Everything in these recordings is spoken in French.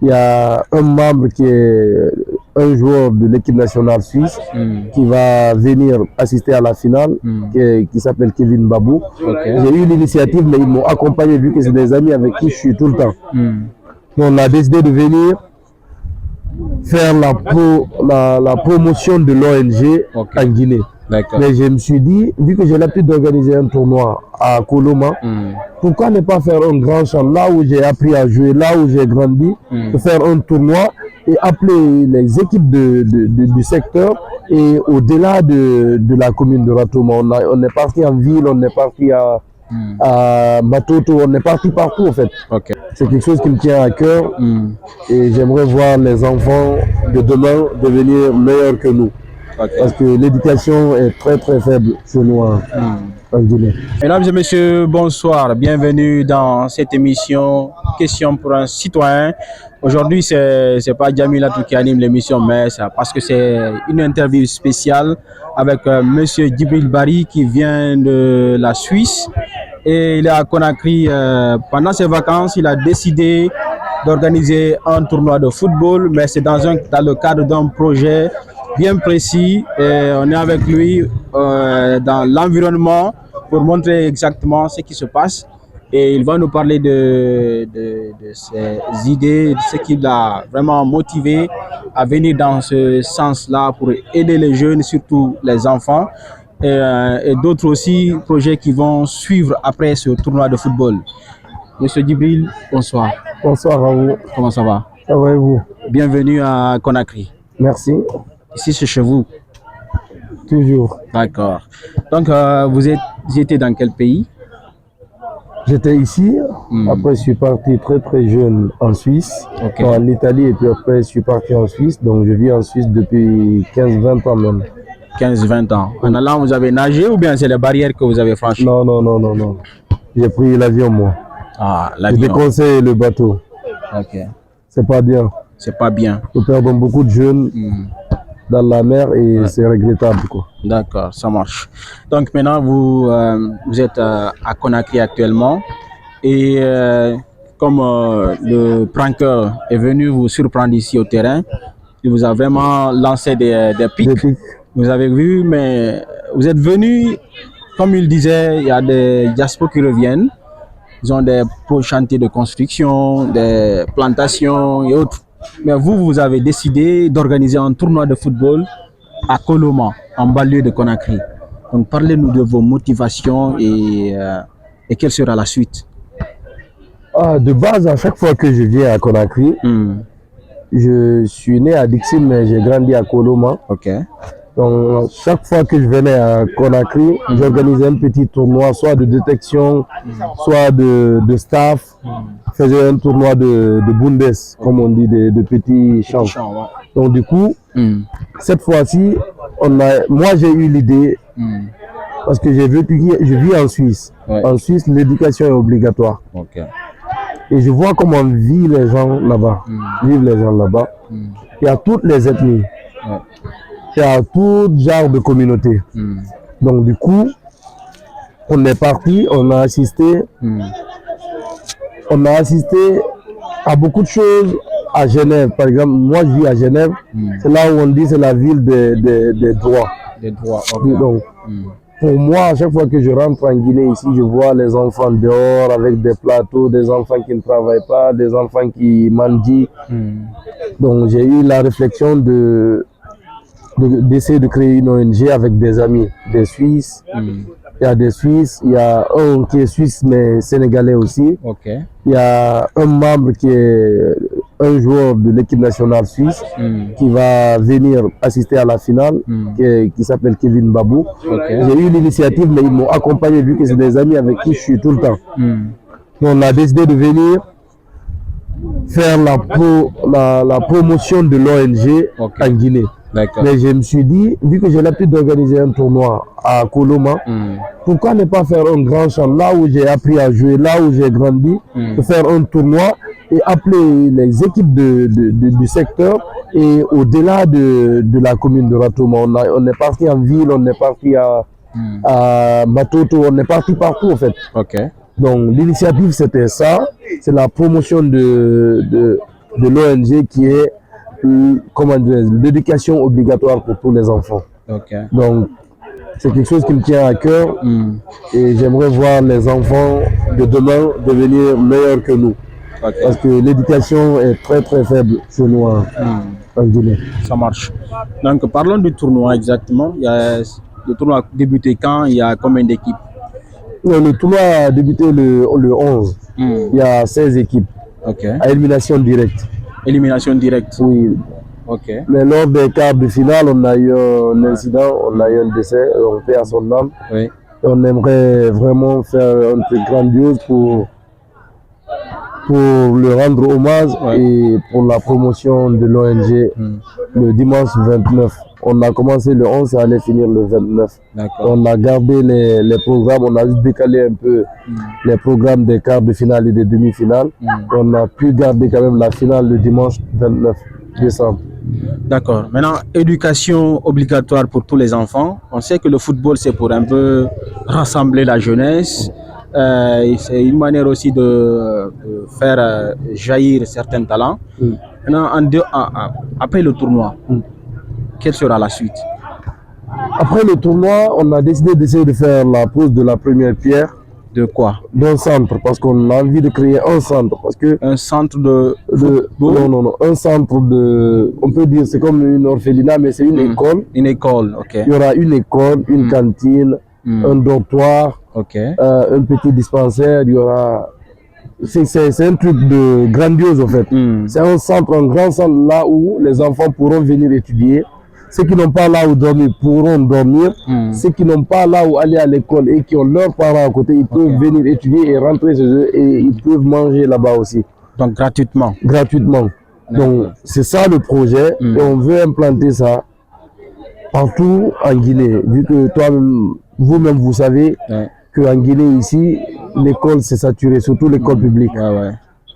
Il y a un membre qui est un joueur de l'équipe nationale suisse qui va venir assister à la finale, qui s'appelle Kevin Babou. J'ai eu l'initiative, mais ils m'ont accompagné vu que c'est des amis avec qui je suis tout le temps. On a décidé de venir faire la promotion de l'ONG en Guinée. Mais je me suis dit, vu que j'ai l'habitude d'organiser un tournoi à Koloma, pourquoi ne pas faire un grand champ là où j'ai appris à jouer, là où j'ai grandi, de faire un tournoi et appeler les équipes du secteur et au-delà de la commune de Ratoma. On est parti en ville, on est parti à Matoto, on est parti partout en fait. C'est quelque chose qui me tient à cœur et j'aimerais voir les enfants de demain devenir meilleurs que nous. Parce que l'éducation est très très faible chez nous en Guinée. Mesdames et messieurs, bonsoir. Bienvenue dans cette émission Question pour un citoyen. Aujourd'hui, c'est pas Djamilatou qui anime l'émission, mais parce que c'est une interview spéciale avec Monsieur Djibril Bari qui vient de la Suisse. Et il est à Conakry. Pendant ses vacances, il a décidé d'organiser un tournoi de football, mais c'est dans le cadre d'un projet bien précis. Et on est avec lui dans l'environnement pour montrer exactement ce qui se passe. Et il va nous parler de ses idées, de ce qui l'a vraiment motivé à venir dans ce sens-là pour aider les jeunes, surtout les enfants. Et d'autres aussi projets qui vont suivre après ce tournoi de football. Monsieur Djibril, bonsoir. Bonsoir à vous. Comment ça va? Ça va et vous? Bienvenue à Conakry. Merci. Ici, c'est chez vous? Toujours. D'accord. Donc, vous étiez dans quel pays? J'étais ici, après je suis parti très très jeune en Suisse, en Italie, et puis après je suis parti en Suisse, donc je vis en Suisse depuis 15-20 ans même. 15-20 ans. En allant, vous avez nagé ou bien c'est les barrières que vous avez franchies? Non. J'ai pris l'avion moi. Ah, l'avion. Je déconseille le bateau. Ok. C'est pas bien. C'est pas bien. Nous perdons beaucoup de jeunes dans la mer et c'est regrettable, quoi. D'accord, ça marche. Donc maintenant, vous êtes à Conakry actuellement et comme le pranker est venu vous surprendre ici au terrain, il vous a vraiment lancé des pics. Vous avez vu, mais vous êtes venu, comme il disait, il y a des diasporas qui reviennent. Ils ont des chantiers de construction, des plantations et autres. Mais vous avez décidé d'organiser un tournoi de football à Koloma, en banlieue de Conakry. Donc parlez-nous de vos motivations et quelle sera la suite? De base, à chaque fois que je viens à Conakry, je suis né à Dixine, mais j'ai grandi à Koloma. Donc chaque fois que je venais à Conakry, j'organisais un petit tournoi, soit de détection, soit de staff. Je faisais un tournoi de Bundes, comme on dit, de petits champs. Donc du coup, cette fois-ci, moi j'ai eu l'idée, parce que je vis en Suisse. En Suisse, l'éducation est obligatoire. Et je vois comment vivent les gens là-bas. Il y a toutes les ethnies. Il y a tout genre de communautés. Donc du coup, on est parti, on a assisté à beaucoup de choses à Genève. Par exemple, moi je vis à Genève, c'est là où on dit c'est la ville des droits. Des droits, Donc, pour moi, à chaque fois que je rentre en Guinée ici, je vois les enfants dehors avec des plateaux, des enfants qui ne travaillent pas, des enfants qui mendient. Donc j'ai eu la réflexion d'essayer de créer une ONG avec des amis, des Suisses. Il y a des Suisses, il y a un qui est suisse mais sénégalais aussi. Il y a un membre qui est un joueur de l'équipe nationale suisse qui va venir assister à la finale, qui s'appelle Kevin Babou. J'ai eu l'initiative, mais ils m'ont accompagné vu que c'est des amis avec qui je suis tout le temps. On a décidé de venir faire la promotion de l'ONG en Guinée. Mais je me suis dit, vu que j'ai l'habitude d'organiser un tournoi à Koloma, pourquoi ne pas faire un grand champ là où j'ai appris à jouer, là où j'ai grandi, de faire un tournoi et appeler les équipes du secteur et au-delà de la commune de Ratoma. On est parti en ville, on est parti à Matoto, on est parti partout en fait. Donc l'initiative c'était ça, c'est la promotion de de l'ONG qui est comment dire, l'éducation obligatoire pour tous les enfants. Okay. Donc, c'est quelque chose qui me tient à cœur et j'aimerais voir les enfants de demain devenir meilleurs que nous. Okay. Parce que l'éducation est très très faible chez nous en Guinée. Ça marche. Donc, parlons du tournoi exactement. Le tournoi a débuté quand? Il y a combien d'équipes? Le tournoi a débuté le 11. Il y a 16 équipes à élimination directe. Élimination directe? Oui. Ok. Mais lors des quarts de finale, on a eu un incident, on a eu un décès, on fait à son âme. Oui. Et on aimerait vraiment faire un truc grandiose pour le rendre hommage et pour la promotion de l'ONG le dimanche 29. On a commencé le 11 et allait finir le 29. On a gardé les programmes, on a juste décalé un peu les programmes des quarts de finale et des demi-finales. On a pu garder quand même la finale le dimanche 29 décembre. D'accord. Maintenant, éducation obligatoire pour tous les enfants. On sait que le football, c'est pour un peu rassembler la jeunesse. C'est une manière aussi de faire jaillir certains talents. Maintenant, après le tournoi, quelle sera la suite? Après le tournoi, on a décidé d'essayer de faire la pose de la première pierre. De quoi? D'un centre, parce qu'on a envie de créer un centre. Parce que un centre de non, un centre de, on peut dire c'est comme une orphelinat, mais c'est une école. Une école, ok. Il y aura une école, une cantine, un dortoir, un petit dispensaire, il y aura... C'est un truc de grandiose en fait. C'est un centre, un grand centre là où les enfants pourront venir étudier. Ceux qui n'ont pas là où dormir pourront dormir. Ceux qui n'ont pas là où aller à l'école et qui ont leurs parents à côté, ils peuvent venir étudier et rentrer chez eux et ils peuvent manger là-bas aussi. Donc gratuitement? Gratuitement. Donc c'est ça le projet et on veut implanter ça partout en Guinée. Vu que toi-même, vous-même vous savez qu'en Guinée ici, l'école c'est saturé, surtout l'école publique.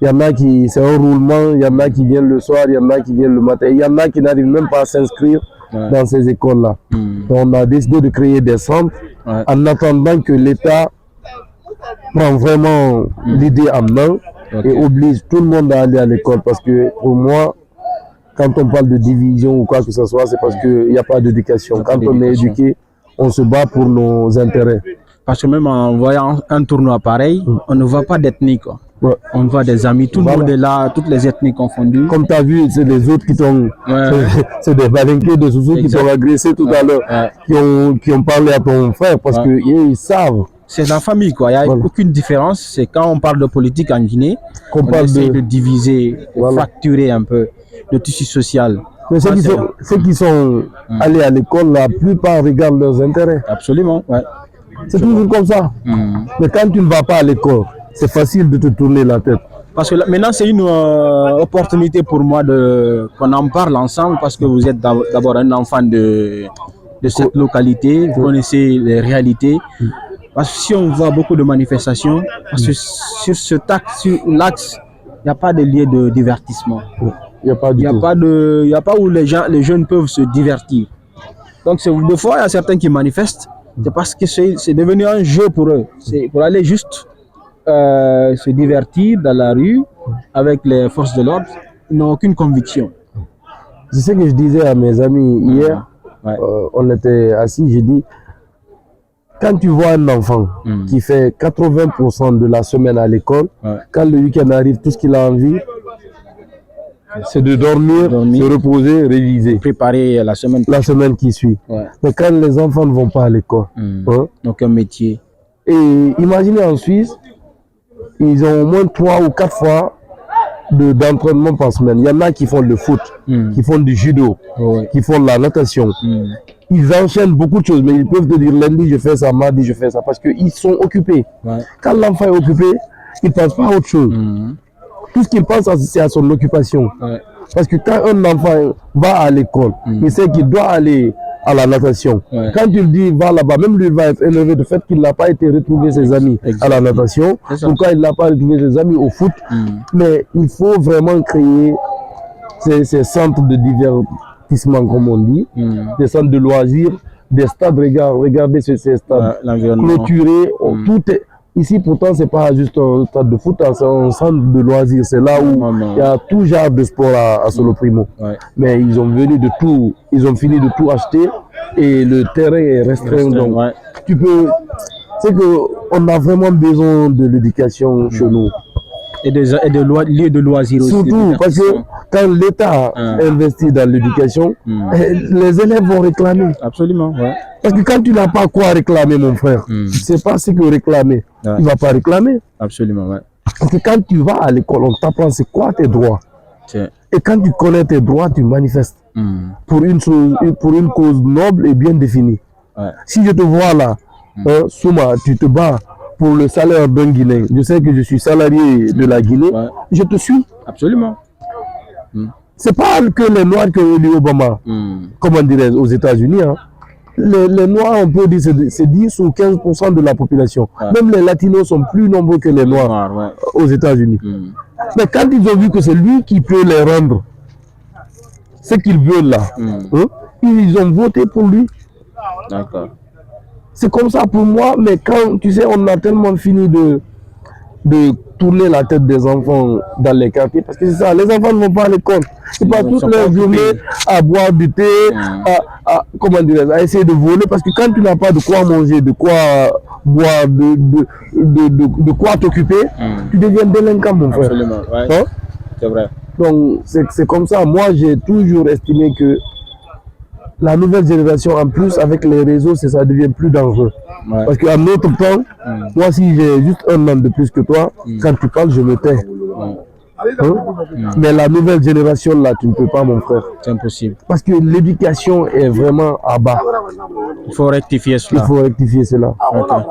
Il y en a qui, c'est un roulement, il y en a qui viennent le soir, il y en a qui viennent le matin, il y en a qui n'arrivent même pas à s'inscrire dans ces écoles-là. Donc on a décidé de créer des centres en attendant que l'État prend vraiment l'idée en main et oblige tout le monde à aller à l'école. Parce que pour moi, quand on parle de division ou quoi que ce soit, c'est parce qu'il n'y a pas d'éducation. Quand on est éduqué, on se bat pour nos intérêts. Parce que même en voyant un tournoi pareil, on ne voit pas d'ethnie, quoi. On voit des amis, tout le monde est là, toutes les ethnies confondues. Comme tu as vu, c'est les autres qui t'ont... C'est des balinqués de Soussou qui t'ont agressé tout à l'heure, qui ont parlé à ton frère parce qu'ils savent. C'est la famille, quoi. Il n'y a aucune différence. C'est quand on parle de politique en Guinée, on essaie de diviser, de fracturer un peu le tissu social. Mais ceux qui sont allés à l'école, la plupart regardent leurs intérêts. Absolument, c'est toujours comme ça. Mais quand tu ne vas pas à l'école, c'est facile de te tourner la tête. Parce que maintenant, c'est une opportunité pour moi qu'on en parle ensemble parce que vous êtes d'abord un enfant de cette localité, vous connaissez les réalités. Parce que si on voit beaucoup de manifestations, parce que sur l'axe, il n'y a pas de lieu de divertissement. Il n'y a pas du tout. Il n'y a pas où les jeunes peuvent se divertir. Donc, des fois, il y a certains qui manifestent, c'est parce que c'est devenu un jeu pour eux. C'est pour aller juste se divertir dans la rue avec les forces de l'ordre. Ils n'ont aucune conviction. C'est ce que je disais à mes amis hier. On était assis, j'ai dit, quand tu vois un enfant qui fait 80% de la semaine à l'école, quand le week-end arrive, tout ce qu'il a envie, c'est de dormir, se reposer, réviser. Préparer la semaine qui suit. Mais quand les enfants ne vont pas à l'école, donc un métier. Et imaginez en Suisse, ils ont au moins 3 ou 4 fois d'entraînement par semaine. Il y en a qui font le foot, qui font du judo, qui font la natation. Ils enchaînent beaucoup de choses, mais ils peuvent te dire lundi je fais ça, mardi je fais ça, parce qu'ils sont occupés. Quand l'enfant est occupé, il ne pense pas à autre chose. Tout ce qu'il pense, c'est à son occupation. Parce que quand un enfant va à l'école, il sait qu'il doit aller à la natation. Quand tu lui dis va là-bas, même lui va être élevé du fait qu'il n'a pas été retrouver ses amis à la natation. Pourquoi il n'a pas retrouvé ses amis au foot? Mais il faut vraiment créer ces centres de divertissement, comme on dit, des centres de loisirs, des stades. Regardez ces stades clôturés. Ici, pourtant, c'est pas juste un stade de foot, c'est un centre de loisirs. C'est là où il y a tout genre de sport à Solo Primo. Ouais. Mais ils ont fini de tout acheter et le terrain est restreint. Donc, ouais. tu peux. C'est qu'on a vraiment besoin de l'éducation chez nous. Et lieux de loisirs aussi. Surtout parce que quand l'État investit dans l'éducation, les élèves vont réclamer. Absolument, ouais. Parce que quand tu n'as pas quoi réclamer, mon frère, tu ne sais pas ce que réclamer. Tu ne vas pas réclamer. Absolument, ouais. Parce que quand tu vas à l'école, on t'apprend c'est quoi tes droits. Et quand tu connais tes droits, tu manifestes pour une cause noble et bien définie. Ouais. Si je te vois là, Souma, tu te bats pour le salaire d'un Guinéen. Je sais que je suis salarié de la Guinée. Ouais. Je te suis. Absolument. C'est pas que les Noirs que élu Obama, comment dirais-je, aux États-Unis. Hein. Les Noirs, on peut dire, c'est 10 ou 15% de la population. Ouais. Même les Latinos sont plus nombreux que les Noirs aux États-Unis. Mais quand ils ont vu que c'est lui qui peut les rendre ce qu'ils veulent là, ils ont voté pour lui. D'accord. C'est comme ça pour moi, mais quand, tu sais, on a tellement fini de tourner la tête des enfants dans les quartiers, parce que c'est ça, les enfants ne vont pas à l'école. Ils passent toute leur journée à boire du thé, comment dire, à essayer de voler, parce que quand tu n'as pas de quoi manger, de quoi boire, de quoi t'occuper, tu deviens délinquant, mon frère. Absolument, ouais. Hein? C'est vrai. Donc, c'est comme ça. Moi, j'ai toujours estimé que la nouvelle génération, en plus, avec les réseaux, ça devient plus dangereux. Ouais. Parce qu'à notre temps, moi, si j'ai juste un an de plus que toi, quand tu parles, je me tais. Mais la nouvelle génération, là, tu ne peux pas, mon frère. C'est impossible. Parce que l'éducation est vraiment à bas. Il faut rectifier cela. Il faut rectifier cela. Okay.